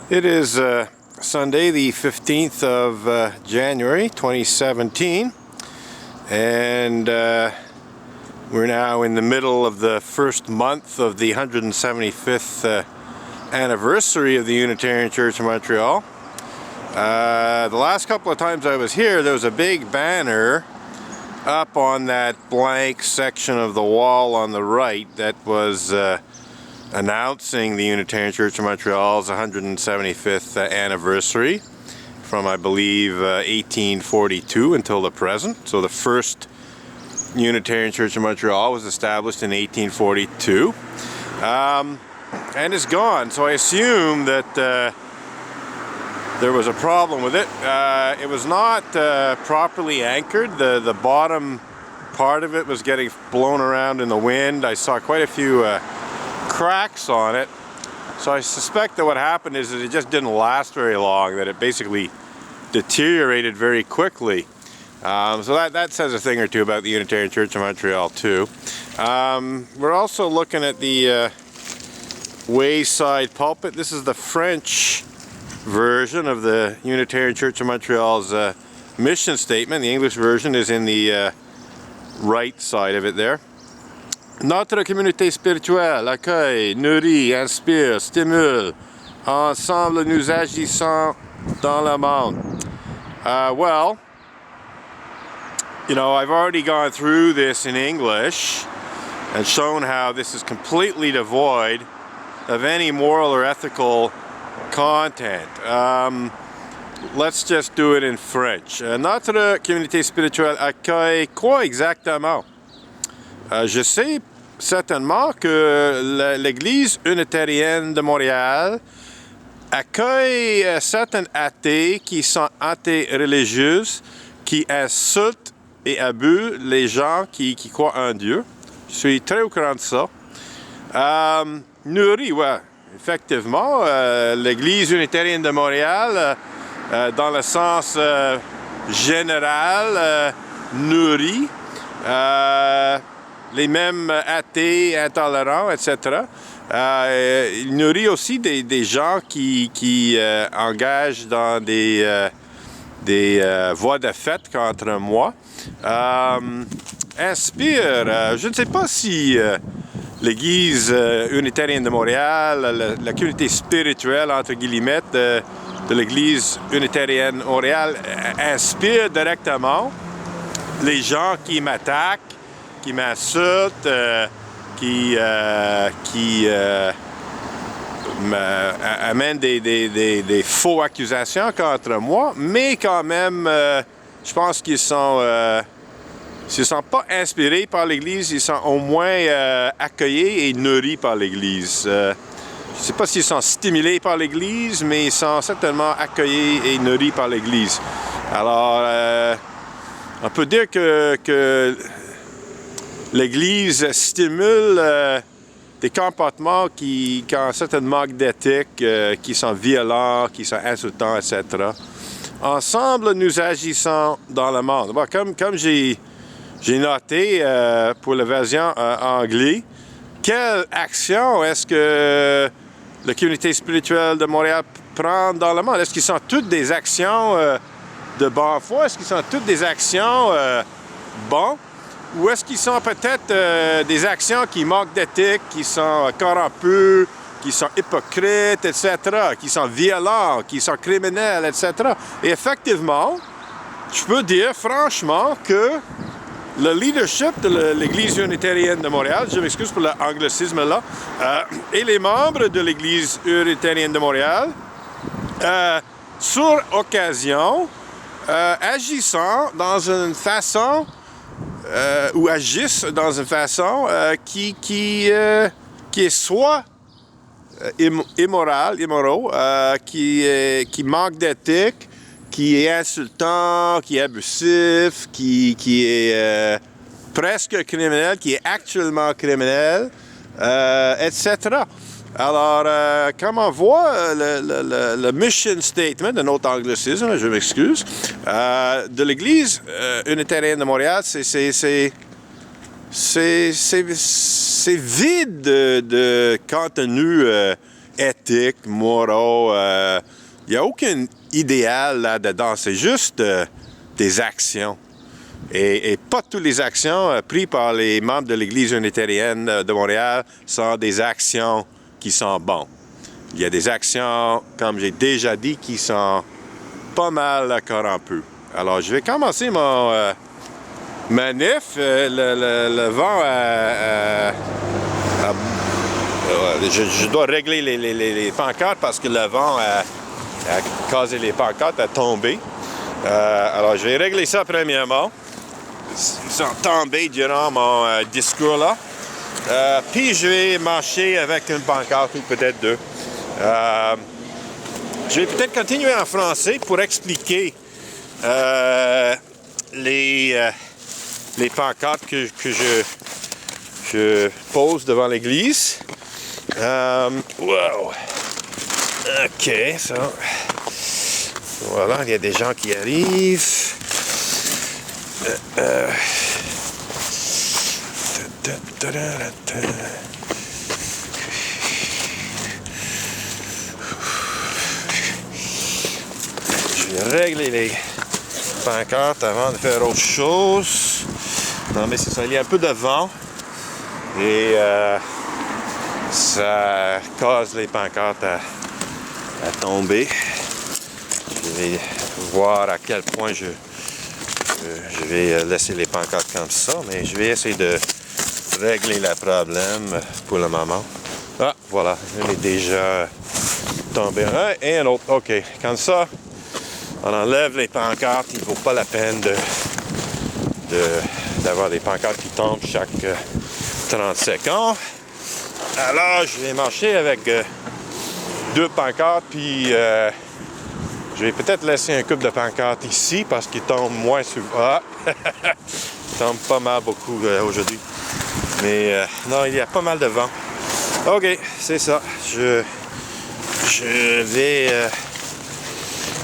It is Sunday, the 15th of January 2017, and we're now in the middle of the first month of the 175th anniversary of the Unitarian Church of Montreal. The last couple of times I was here, there was a big banner up on that blank section of the wall on the right that was announcing the Unitarian Church of Montreal's 175th anniversary from, I believe, 1842 until the present. So the first Unitarian Church of Montreal was established in 1842 and is gone. So I assume that there was a problem with it. It was not properly anchored. The bottom part of it was getting blown around in the wind. I saw quite a few cracks on it, so I suspect that what happened is that it just didn't last very long, that it basically deteriorated very quickly. So that says a thing or two about the Unitarian Church of Montreal too. We're also looking at the Wayside Pulpit. This is the French version of the Unitarian Church of Montreal's mission statement. The English version is in the right side of it there. Notre communauté spirituelle accueille, nourrit, inspire, stimule. Ensemble, nous agissons dans le monde. Well, you know, I've already gone through this in English and shown how this is completely devoid of any moral or ethical content. Let's just do it in French. Notre communauté spirituelle accueille quoi exactement? Je sais certainement que l'Église unitarienne de Montréal accueille certains athées qui sont anti-religieux, qui insultent et abusent les gens qui croient en Dieu. Je suis très au courant de ça. Nourrit, ouais, effectivement, l'Église unitarienne de Montréal, dans le sens général, nourrit les mêmes athées, intolérants, etc. Il nourrit aussi des gens qui engagent dans des voies de fait contre moi. Inspire, je ne sais pas si l'Église unitarienne de Montréal, la communauté spirituelle, entre guillemets, de l'Église unitarienne de Montréal, inspire directement les gens qui m'attaquent, qui m'insultent, qui amènent des faux accusations contre moi, mais quand même, je pense qu'ils sont, s'ils ne sont pas inspirés par l'Église, ils sont au moins accueillis et nourris par l'Église. Je ne sais pas s'ils sont stimulés par l'Église, mais ils sont certainement accueillis et nourris par l'Église. Alors, on peut dire que l'Église stimule des comportements qui ont un certain manque d'éthique, qui sont violents, qui sont insultants, etc. Ensemble, nous agissons dans le monde. Bon, comme j'ai noté pour la version anglaise, quelle action est-ce que la communauté spirituelle de Montréal prend dans le monde? Est-ce qu'ils sont toutes des actions de bonne foi? Est-ce qu'ils sont toutes des actions bonnes? Ou est-ce qu'ils sont peut-être des actions qui manquent d'éthique, qui sont corrompues, qui sont hypocrites, etc., qui sont violents, qui sont criminels, etc. Et effectivement, je peux dire franchement que le leadership de l'Église unitarienne de Montréal, je m'excuse pour l'anglicisme là, et les membres de l'Église unitarienne de Montréal, sur occasion, agissant dans une façon ou agissent dans une façon qui est soit immoraux, qui manque d'éthique, qui est insultant, qui est abusif, qui est presque criminel, qui est actuellement criminel, etc. Alors, comme on voit, le mission statement, de notre anglicisme, je m'excuse, de l'Église unitarienne de Montréal, c'est vide de contenu éthiques, moraux. Il n'y a aucun idéal là-dedans. C'est juste des actions. Et pas toutes les actions prises par les membres de l'Église unitarienne de Montréal sont des actions qui sont bonnes. Il y a des actions, comme j'ai déjà dit, qui sont pas mal corrompues. Alors, je vais commencer mon manif. Le vent je dois régler les pancartes parce que le vent a causé les pancartes à tomber. Alors, je vais régler ça premièrement. Ils sont tombés durant mon discours là. Puis je vais marcher avec une pancarte ou peut-être deux. Je vais peut-être continuer en français pour expliquer les pancartes que je pose devant l'église. Wow! OK, ça. Voilà, il y a des gens qui arrivent. Je vais régler les pancartes avant de faire autre chose. Non, mais c'est ça, il y a un peu de vent et ça cause les pancartes à tomber. Je vais voir à quel point je vais laisser les pancartes comme ça, mais je vais essayer de régler le problème pour le moment. Ah, voilà, il est déjà tombé un et un autre. OK, comme ça, on enlève les pancartes. Il ne vaut pas la peine d'avoir des pancartes qui tombent chaque 30 secondes. Alors, je vais marcher avec deux pancartes, puis je vais peut-être laisser un couple de pancartes ici parce qu'ils tombent moins souvent. Ah! Ils tombent pas mal beaucoup aujourd'hui. Mais non, il y a pas mal de vent. OK, c'est ça. Je vais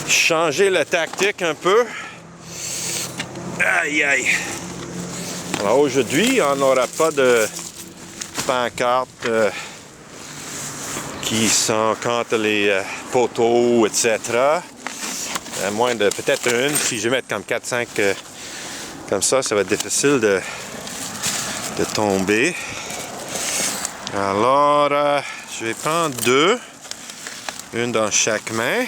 changer la tactique un peu. Aïe, aïe. Alors aujourd'hui, on n'aura pas de pancartes qui sont contre les poteaux, etc. À moins de peut-être une. Si je vais mettre comme 4-5 comme ça va être difficile de tomber. Alors, je vais prendre deux. Une dans chaque main.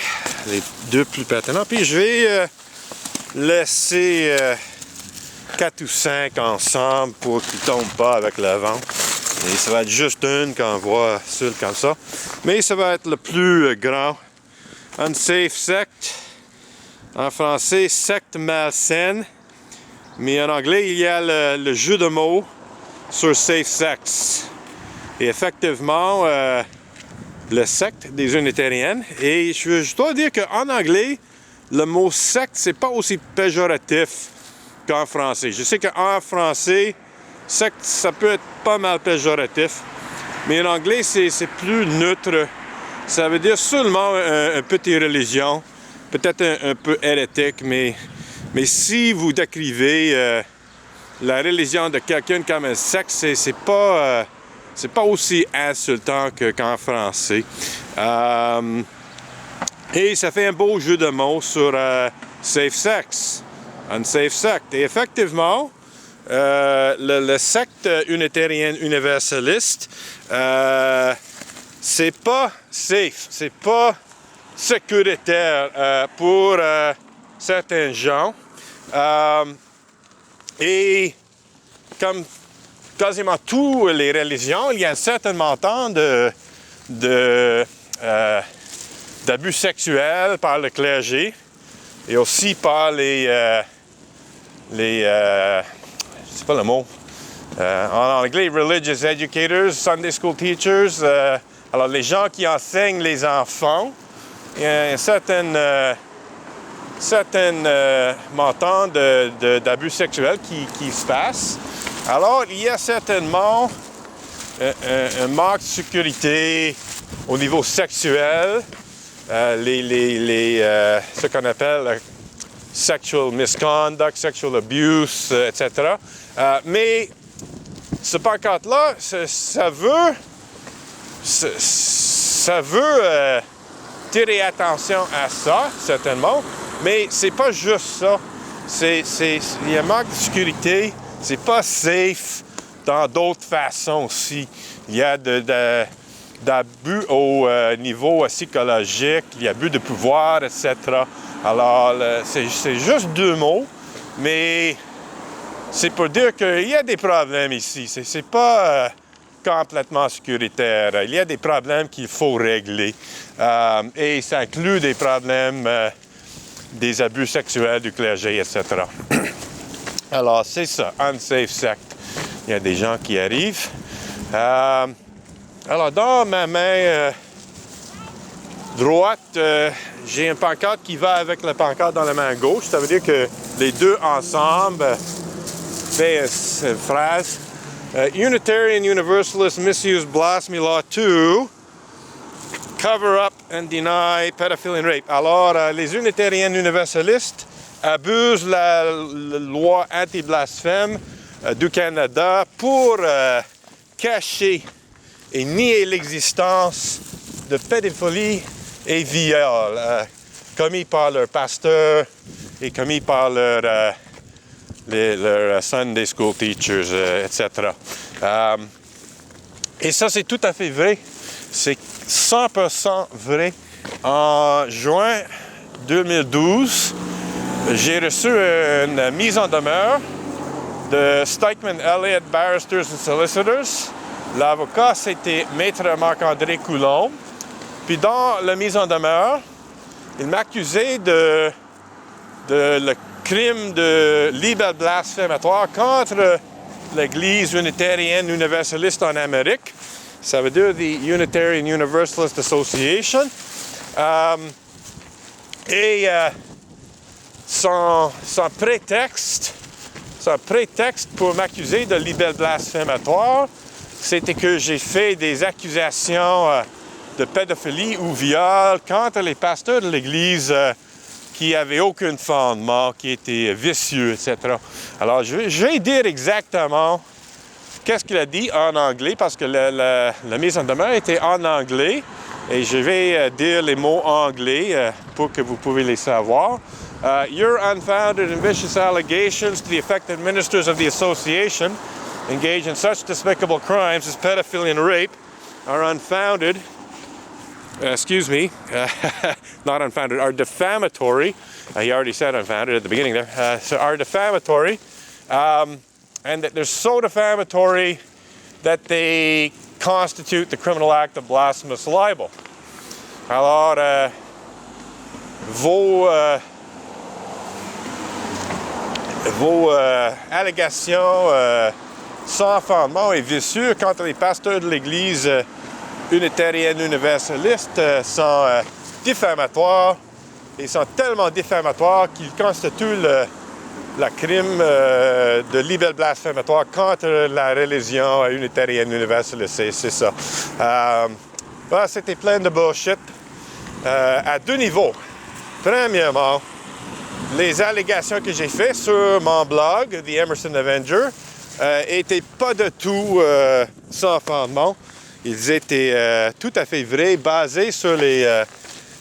Les deux plus pertinents. Puis je vais laisser 4 ou 5 ensemble pour qu'ils ne tombent pas avec le vent. Et ça va être juste une qu'on voit seul comme ça. Mais ça va être le plus grand. Unsafe sect. En français, secte malsaine. Mais en anglais, il y a le jeu de mots sur safe sects. Et effectivement, le secte des unitariennes. Et je dois dire qu'en anglais, le mot secte, c'est pas aussi péjoratif qu'en français. Je sais qu'en français, secte, ça peut être pas mal péjoratif. Mais en anglais, c'est plus neutre. Ça veut dire seulement une petite religion. Peut-être un peu hérétique, mais si vous décrivez la religion de quelqu'un comme un secte, c'est pas aussi insultant qu'en français. Et ça fait un beau jeu de mots sur safe sex, unsafe sect. Et effectivement, le secte unitarienne universaliste, c'est pas safe, c'est pas sécuritaire pour certains gens. Et comme quasiment toutes les religions, il y a un certain montant d'abus sexuels par le clergé et aussi par je sais pas le mot, en anglais, religious educators, Sunday school teachers, alors les gens qui enseignent les enfants. Il y a un certain montant d'abus sexuels qui se passe. Alors, il y a certainement un manque de sécurité au niveau sexuel, ce qu'on appelle sexual misconduct, sexual abuse, etc. Mais ce pancarte-là, ça veut ça veut tirer attention à ça, certainement, mais c'est pas juste ça. Il y a un manque de sécurité, c'est pas safe dans d'autres façons aussi. Il y a d'abus au niveau psychologique, il y a abus de pouvoir, etc. Alors, c'est juste deux mots, mais c'est pour dire qu'il y a des problèmes ici. C'est pas complètement sécuritaire. Il y a des problèmes qu'il faut régler. Et ça inclut des problèmes des abus sexuels du clergé, etc. Alors, c'est ça, unsafe sect. Il y a des gens qui arrivent. Alors, dans ma main droite, j'ai une pancarte qui va avec la pancarte dans la main gauche. Ça veut dire que les deux ensemble fait une phrase. Unitarian Universalists misuse blasphemy law to cover up and deny pedophilia and rape. Alors, les Unitariens universalistes abusent la loi anti-blasphème du Canada pour cacher et nier l'existence de pédophilie et viol commis par leur pasteur et commis par leur Sunday school teachers, etc. Et ça, c'est tout à fait vrai. C'est 100% vrai. En juin 2012, j'ai reçu une mise en demeure de Stikeman Elliott Barristers and Solicitors. L'avocat, c'était Maître Marc-André Coulombe. Puis dans la mise en demeure, il m'accusait de le crime de libelle blasphématoire contre l'Église unitarienne universaliste en Amérique. Ça veut dire the Unitarian Universalist Association. Son prétexte pour m'accuser de libelle blasphématoire, c'était que j'ai fait des accusations de pédophilie ou viol contre les pasteurs de l'Église qui n'avaient aucun fondement, qui étaient vicieux, etc. Alors, je vais dire exactement qu'est-ce qu'il a dit en anglais, parce que la mise en demeure était en anglais, et je vais dire les mots anglais pour que vous pouvez les savoir. Your unfounded and vicious allegations to the affected ministers of the association engaged in such despicable crimes as pedophilia and rape are unfounded. Not unfounded, are defamatory. He already said unfounded at the beginning there. So are defamatory, and that they're so defamatory that they constitute the criminal act of blasphemous libel. Alors, vos allégations sans fondement et vicieux contre les pasteurs de l'Église unitarienne universaliste sont diffamatoires, et sont tellement diffamatoires qu'ils constituent le crime de libelle blasphématoire contre la religion unitarienne universaliste. C'est ça. C'était plein de bullshit à deux niveaux. Premièrement, les allégations que j'ai faites sur mon blog, The Emerson Avenger, n'étaient pas du tout sans fondement. Ils étaient tout à fait vrais, basés sur les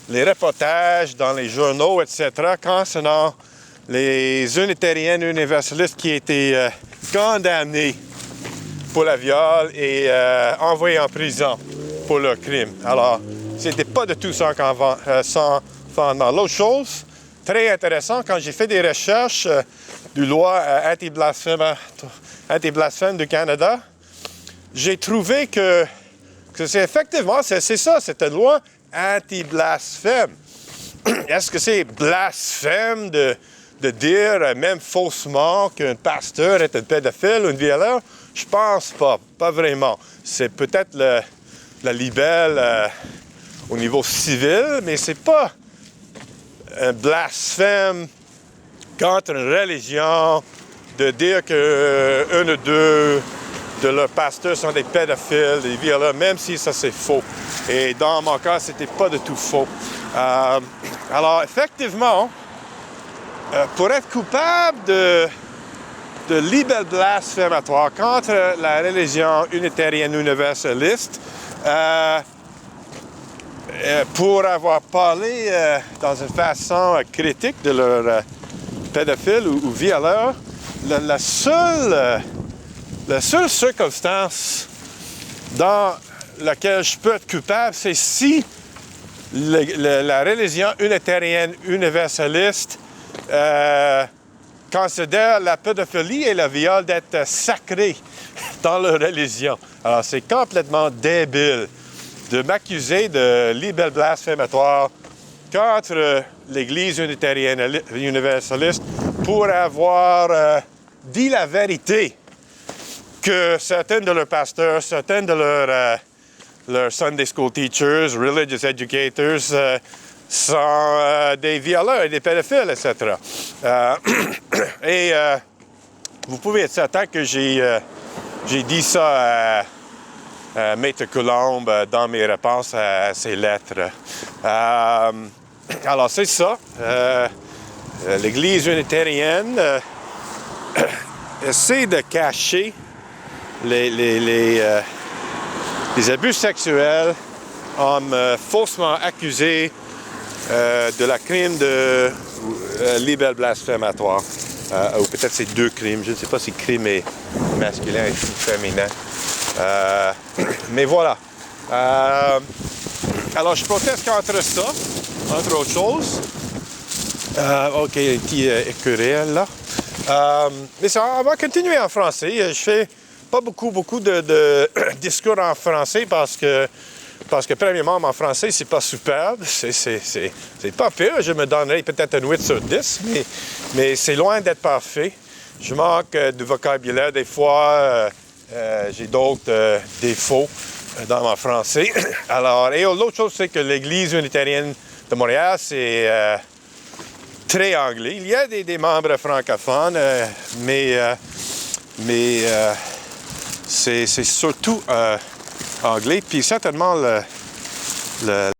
reportages dans les journaux, etc., concernant les unitariens universalistes qui étaient condamnés pour le viol et envoyés en prison pour leur crime. Alors, c'était pas du tout sans fondement. L'autre chose, très intéressant, quand j'ai fait des recherches du loi anti-blasphème du Canada, j'ai trouvé que c'est effectivement, c'est ça, c'est une loi anti-blasphème. Est-ce que c'est blasphème de dire, même faussement, qu'un pasteur est un pédophile ou un violeur? Je pense pas vraiment. C'est peut-être la libelle au niveau civil, mais c'est pas un blasphème contre une religion de dire qu'un ou deux de leurs pasteurs sont des pédophiles, des violeurs, même si ça c'est faux. Et dans mon cas, c'était pas du tout faux. Alors, effectivement, pour être coupable de libelle blasphématoire contre la religion unitarienne universaliste pour avoir parlé dans une façon critique de leurs pédophiles ou violeurs. La seule circonstance dans laquelle je peux être coupable, c'est si la religion unitarienne universaliste considère la pédophilie et le viol d'être sacrés dans leur religion. Alors, c'est complètement débile de m'accuser de libelle blasphématoire contre l'Église unitarienne universaliste pour avoir dit la vérité que certains de leurs pasteurs, certains de leurs Sunday school teachers, religious educators sont des violeurs et des pédophiles, etc. Vous pouvez être certain que j'ai dit ça à Maître Coulombe dans mes réponses à ses lettres. Alors, c'est ça. L'Église unitarienne essaie de cacher les abus sexuels hommes faussement accusés de la crime de libelle blasphématoire. Ou peut-être c'est 2 crimes. Je ne sais pas si crime est masculin et féminin. Mais voilà. Alors, je proteste contre ça, entre autres choses. OK, un petit écureuil là. Mais ça, on va continuer en français. Je fais pas beaucoup de discours en français parce que premièrement, mon français, c'est pas superbe. C'est pas pire. Je me donnerais peut-être un 8 sur 10, mais c'est loin d'être parfait. Je manque de vocabulaire des fois. J'ai d'autres défauts dans mon français. Alors, et l'autre chose, c'est que l'Église unitarienne de Montréal, c'est très anglais. Il y a des membres francophones, mais c'est surtout anglais. Puis certainement, la